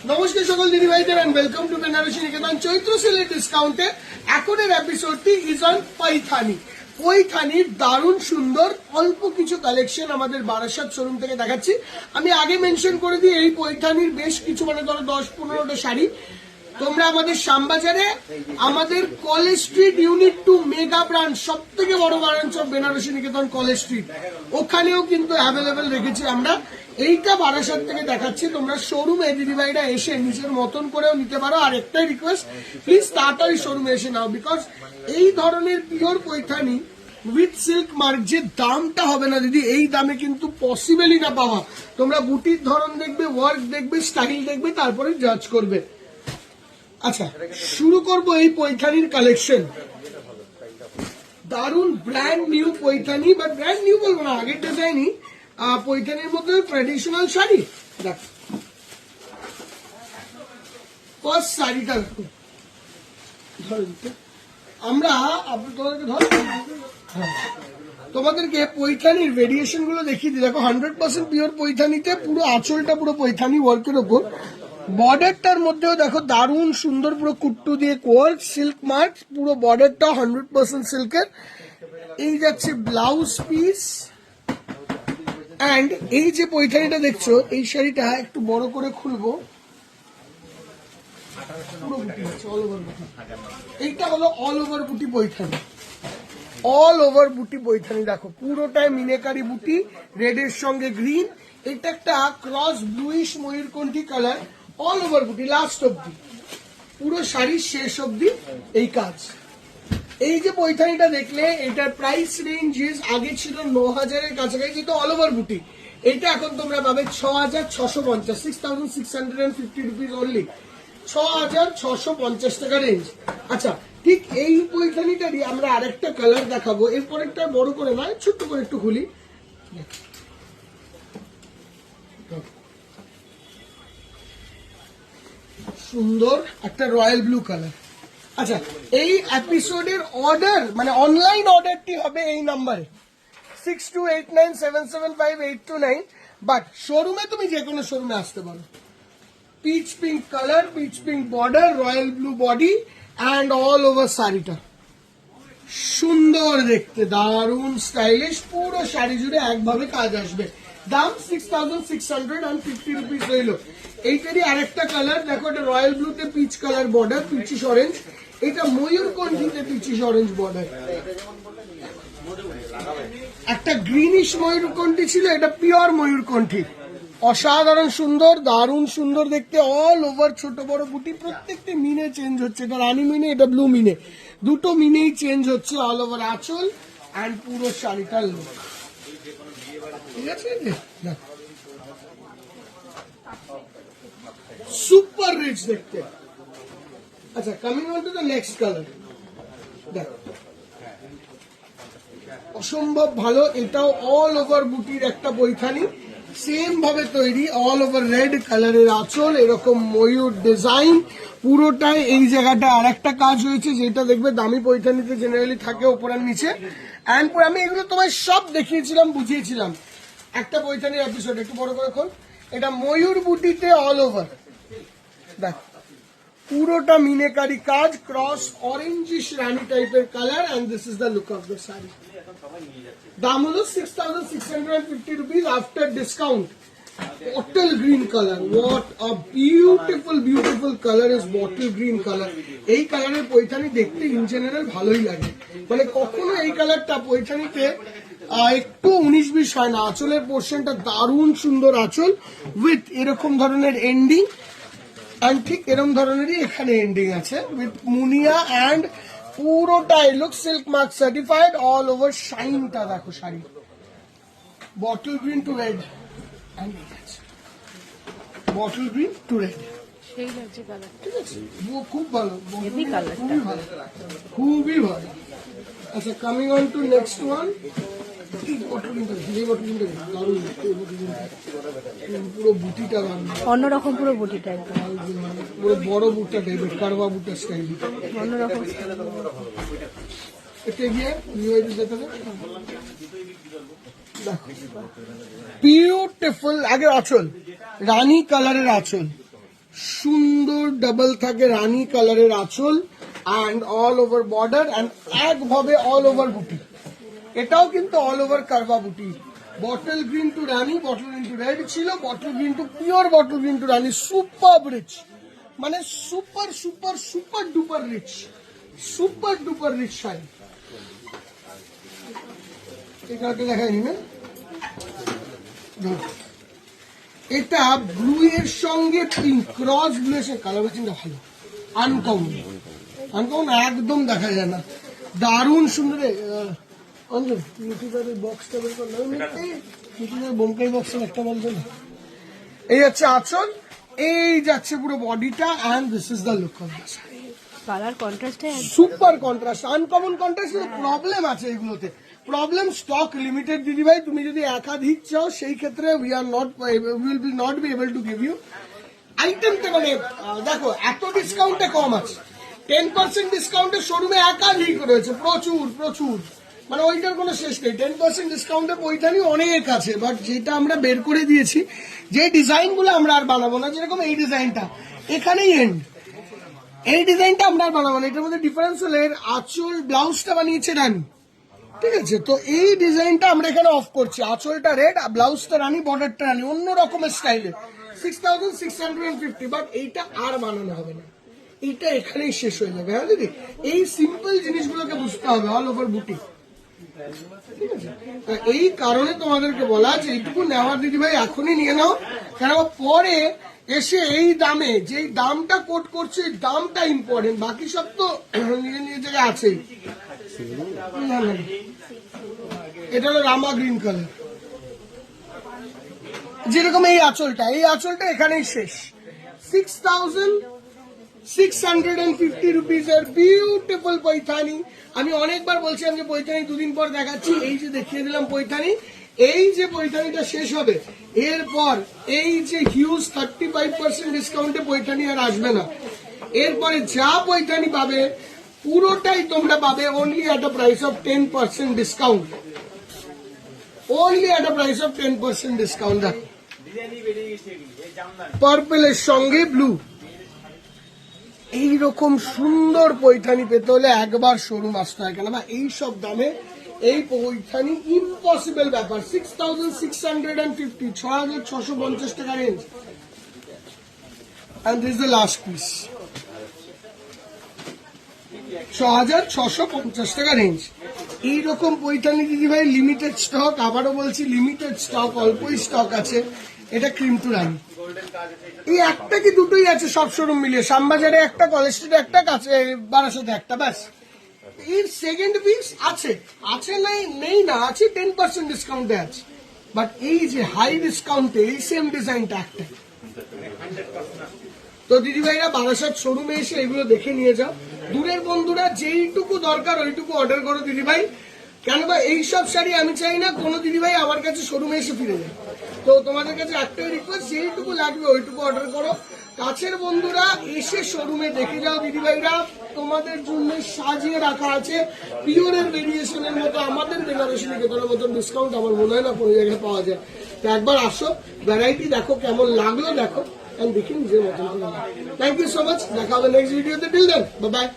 নমস্কার সকল দিদি ভাইদের এন্ড ওয়েলকাম টু বেনারসি নিকেতন চৈত্র সেলের ডিসকাউন্টে এখনের এপিসোডটি ইজ অন পৈথানি। পৈথানির দারুণ সুন্দর অল্প কিছু কালেকশন আমাদের বারাসাত শোরুম থেকে দেখাচ্ছি। আমি আগে মেনশন করে দিই, এই পৈথানির বেশ কিছু মানে ধরো 10-15টা শাড়ি তোমরা আমাদের শ্যামবাজারে আমাদের College Street unit 2 mega branch, সব থেকে বড় branch of Benarasi Niketan College Street, ওখানেও কিন্তু অ্যাভেলেবেল রেখেছি আমরা। এইটা বারাসাত থেকে দেখাচ্ছি, তোমরা শোরুমে দিদিভাইরা এসে নিজের মতন করেও নিতে পারো। আর একটাই রিকোয়েস্ট, প্লিজ তাড়াতাড়ি শোরুমে এসে নাও, বিকজ এই ধরনের pure Paithani with silk mark যে দামটা হবে না দিদি, এই দামে কিন্তু পসিবলই না পাওয়া। তোমরা বুটির ধরন দেখবে, ওয়ার্ক দেখবে, স্টাইল দেখবে, তারপরে জাজ করবে। আচ্ছা, শুরু করব এই পৈথানির কালেকশন। দারুন ব্র্যান্ড নিউ পৈথানি, বা ব্র্যান্ড নিউ বলবো না, আগের ডিজাইনই পৈথানির মধ্যে ট্র্যাডিশনাল শাড়ি। দেখ ফার্স্ট শাড়িটা আমরা তোমাদেরকে পৈথানির ভেরিয়েশন গুলো দেখিয়ে দিই। দেখো 100% পিওর পৈথানিতে, পুরো আঁচলটা পুরো পৈথানি ওয়ার্কের ওপর, বর্ডারটার মধ্যেও দেখো দারুণ সুন্দর পুরো কুট্টু দিয়ে ওয়ার্ক, সিল্ক মার্ক, পুরো বর্ডারটা 100% সিল্কের। এই যাচ্ছে ব্লাউজ পিস। অ্যান্ড এই যে পৈথানিটা দেখছো, এই শাড়িটা একটু বড় করে খুলবো, এইটা হলো অল ওভার বুটি পৈথানি। অল ওভার বুটি পৈথানি দেখো, পুরোটাই মিনেকারি বুটি, রেডের সঙ্গে গ্রিন। এটা একটা ক্রস ব্লুইশ ময়ূরকণ্ঠী কালার, অল ওভার বুটি লাস্ট অব্দি, পুরো শাড়ির শেষ অব্দি এই কাজ। এই যে পৈথানিটা দেখলে, এটার প্রাইস রেঞ্জ আগে ছিল 9,000-এর কাছাকাছি, তো অল ওভার বুটি। এটা এখন তোমরা পাবে 6,650, 6,650 রুপিস অনলি, 6,650 টাকা রেঞ্জ। আচ্ছা, ঠিক এই পৈথানিটারই আমরা আরেকটা কালার দেখাবো, এরপর একটা বড় করে নয়, ছোট্ট করে একটু খুলি। সুন্দর একটা রয়্যাল ব্লু কালার। আচ্ছা, এই এপিসোডের অর্ডার মানে অনলাইন অর্ডারটি হবে এই নাম্বারে 6289775829, বাট শোরুমে তুমি যে কোনো শোরুমে আসতে পারো। Pitch pink colour, pitch pink border, royal blue body and all over শাড়িটা সুন্দর দেখতে, দারুণ স্টাইলিশ, পুরো শাড়ি জুড়ে একভাবে কাজ আসবে। দাম 6,650 রুপিস রইল। এইটারই আরেকটা কালার দেখো, এটা রয়্যাল ব্লুতে peach colour border, peachish orange. এটা ময়ূরকণ্ঠীতে পিচিশ অরেঞ্জ বর্ডার। একটা গ্রিনিশ ময়ূরকণ্ঠী ছিল, এটা পিওর ময়ূরকণ্ঠী, অসাধারণ সুন্দর, দারুণ সুন্দর দেখতে। অল ওভার ছোট বড় বুটি, প্রত্যেকটি মিনে চেঞ্জ হচ্ছে, এটা রানী মিনে, এটা ব্লু মিনে, দুটো মিনেই চেঞ্জ হচ্ছে। অল ওভার আঁচল অ্যান্ড পুরো শাড়িটার লুক, ঠিক আছে? সুপার রিচ দেখতে। আচ্ছা, coming on to the next colour. দেখো অসম্ভব ভালো, এটাও অল ওভার বুটির একটা পৈথানি, সেম ভাবে তৈরি, অল ওভার রেড কালারের আঁচল, এরকম ময়ূর ডিজাইন পুরোটাই। এই জায়গাটা আর একটা কাজ হয়েছে, যেটা দেখবে দামি পৈথানিতে জেনারেলি থাকে ওপর আর নিচে। অ্যান্ড আমি এগুলো তোমায় সব দেখিয়েছিলাম, বুঝিয়েছিলাম একটা পৈথানির এপিসোড। একটু বড় করে খোল। এটা ময়ূর বুটিতে অল ওভার, দেখো পুরোটা মিনেকারি কাজ, ক্রস অরেঞ্জিশ রানী টাইপের colour, and this is the look of the sari. দাম হলো 6,650 rupees after discount. Bottle green colour, what a beautiful beautiful colour is bottle green colour. এই কালারের পৈথানি দেখতে ইন জেনারেল ভালোই লাগে, মানে কখনো এই কালারটা পৈথানিতে একটু 19-20 হয় না। আঁচলের পোর্শনটা দারুণ সুন্দর আঁচল, উইথ এরকম ধরনের এন্ডিং, অ্যান্ড ঠিক এরকম ধরনেরই এখানে এন্ডিং আছে উইথ মুনিয়া, অ্যান্ড পুরোটাই look silk mark certified. All over শাইনটা দেখো, sari bottle green to red, bottle green to red, ঠিক আছে? খুব ভালো, খুবই ভালো, খুবই ভালো। আচ্ছা, coming on to next one. পুরো বুটিটা অন্যরকম, পুরো বুটিটা একদম পুরো বড় বুটটা টাইপের, কারবা বুটার স্টাইল, অন্যরকম। এটা গিয়ে যেতে বিউটিফুল। আগে আঁচল রানী কালারের আঁচল, সুন্দর ডাবল থাকে রানী কালারের আঁচল and all over border and একভাবে অল ওভার বুটি। এটাও কিন্তু অল ওভার কারবা বুটি। বটল গ্রিন টু রানী, বটল গ্রিন টু রেড ছিল, bottle green to pure bottle green to রানী। সুপার রিচ, মানে super super super duper rich, super duper rich sari. এটা দেখায়নি না, এটা ব্লু এর সঙ্গে পিঙ্ক ক্রস ব্লু এর সঙ্গে কালার ম্যাচিংটা ভালো, আনকমন। আনকমন একদম দেখা যায় না, দারুণ সুন্দর। অঞ্জন ইউটিউবের বক্সটা বের করলাম, ইউটিউবের বোমকাই বক্সের একটা বলছে না। এই হচ্ছে আঁচল, এই যাচ্ছে পুরো বডিটা, and this is the look of this. Colour কন্ট্রাস্টে super contrast, uncommon contrast. Problem আছে এগুলোতে, প্রবলেম স্টক লিমিটেড দিদি ভাই। তুমি যদি একাধিক চাও সেই ক্ষেত্রে will be not be able to give you আইটেমটা। মানে দেখো এত ডিসকাউন্টে কম আছে, 10% ডিসকাউন্টে শোরুমে একাধিক রয়েছে, প্রচুর প্রচুর, মানে ওইটার কোনো শেষ নেই। 10% ডিসকাউন্টে পৈঠানি অনেক আছে, বাট যেটা আমরা বের করে দিয়েছি, যে ডিজাইনগুলো আমরা আর বানাবো না, যেরকম এই ডিজাইনটা এখানেই এন্ড। এই ডিজাইনটা আমরা আর বানাবো না। এটার মধ্যে ডিফারেন্স হলো এর আঁচল ব্লাউজটা বানিয়েছে রানী, ঠিক আছে? তো এই ডিজাইনটা আমরা এখানে অফ করছি। আঁচলটা রেড, ব্লাউজটা রানী, বর্ডারটা রানী, অন্য রকমের স্টাইলে 6650, বাট এইটা আর বানানো হবে না, এইটা এখানেই শেষ হয়ে যাবে। হ্যাঁ দিদি, এই সিম্পল জিনিসগুলোকে বুঝতে হবে, অল ওভার বুটি, ঠিক আছে? এই কারণে তোমাদেরকে বলা যে এইটুকু নেওয়ার দিদি ভাই এখনই নিয়ে নাও, কেন পরে এসে এই দামে, যে দামটা কোট করছে এই দামটা ইম্পর্টেন্ট, বাকি সব তো নিজের নিজের জায়গায় আছেই। এটা হলো রামা গ্রিন কালার, যেরকম এই আঁচলটা, এই আঁচলটা এখানেই শেষ। 6650 রুপিজের বিউটিফুল পৈঠানি। আমি অনেকবার বলছিলাম যে পৈঠানি দুদিন পর দেখাচ্ছি, এই যে দেখিয়ে দিলাম পৈঠানি। এই যে পৈঠানিটা শেষ হবে, এরপর এই যে হিউজ 35% ডিসকাউন্টে পৈঠানি আর আসবে না। এরপরে যা পৈঠানি পাবে পুরোটাই তোমরা পাবে only at a price of 10% discount, only at a price of 10% discount. দেখো পার্পেলের সঙ্গে ব্লু, এইরকম সুন্দর পৈঠানি পেতে হলে একবার শোরুম আসতে হয়, কেন বা এইসব দামে এই পৈঠানি ইম্পসিবল ব্যাপার। 6650, 6650 টাকা range. And this the last piece, 6650 টাকা রেঞ্জ। এইরকম পৈঠানি দিদি ভাই লিমিটেড স্টক, আবারও বলছি লিমিটেড স্টক, অল্পই স্টক আছে। এটা ক্রিম টু রানী, এই একটা কি দুটোই আছে সব শোরুম মিলিয়ে, শ্যামবাজারে একটা, কলেজ স্ট্রিটে একটা, কাছে বারাসাতে একটা, ব্যাস। এর সেকেন্ড পিস আছে, আছে নাই নেই না, আছে 10% ডিসকাউন্টে আছে, বাট এই যে হাই ডিসকাউন্টে এই সেম ডিজাইনটা একটা। তো দিদি ভাইরা বারাসাত শোরুমে এসে এগুলো দেখে নিয়ে যাও। দূরের বন্ধুরা যেইটুকু দরকার ওইটুকু অর্ডার করো দিদি ভাই, কেন বা এইসব শাড়ি আমি চাই না কোনো দিদি ভাই আমার কাছে শোরুমে এসে ফিরে যায়। তো তোমাদের কাছে একটাই রিকোয়েস্ট, যেইটুকু লাগবে ওইটুকু অর্ডার করো। কাছের বন্ধুরা এসে শোরুমে দেখে যাও দিদি ভাইরা, তোমাদের জন্য সাজিয়ে রাখা আছে পিওরের ভেরিয়েশনের মতো। আমাদের বেনারসি ভেতরের মতো ডিসকাউন্ট আমার মনে হয় না কোনো জায়গায় পাওয়া যায়। তো একবার আসো, ভ্যারাইটি দেখো, কেমন লাগলো দেখো, and দেখে নিজের মতন করে। থ্যাংক ইউ সো মাচ, দেখা হবে নেক্সট ভিডিওতে। Till then bye by.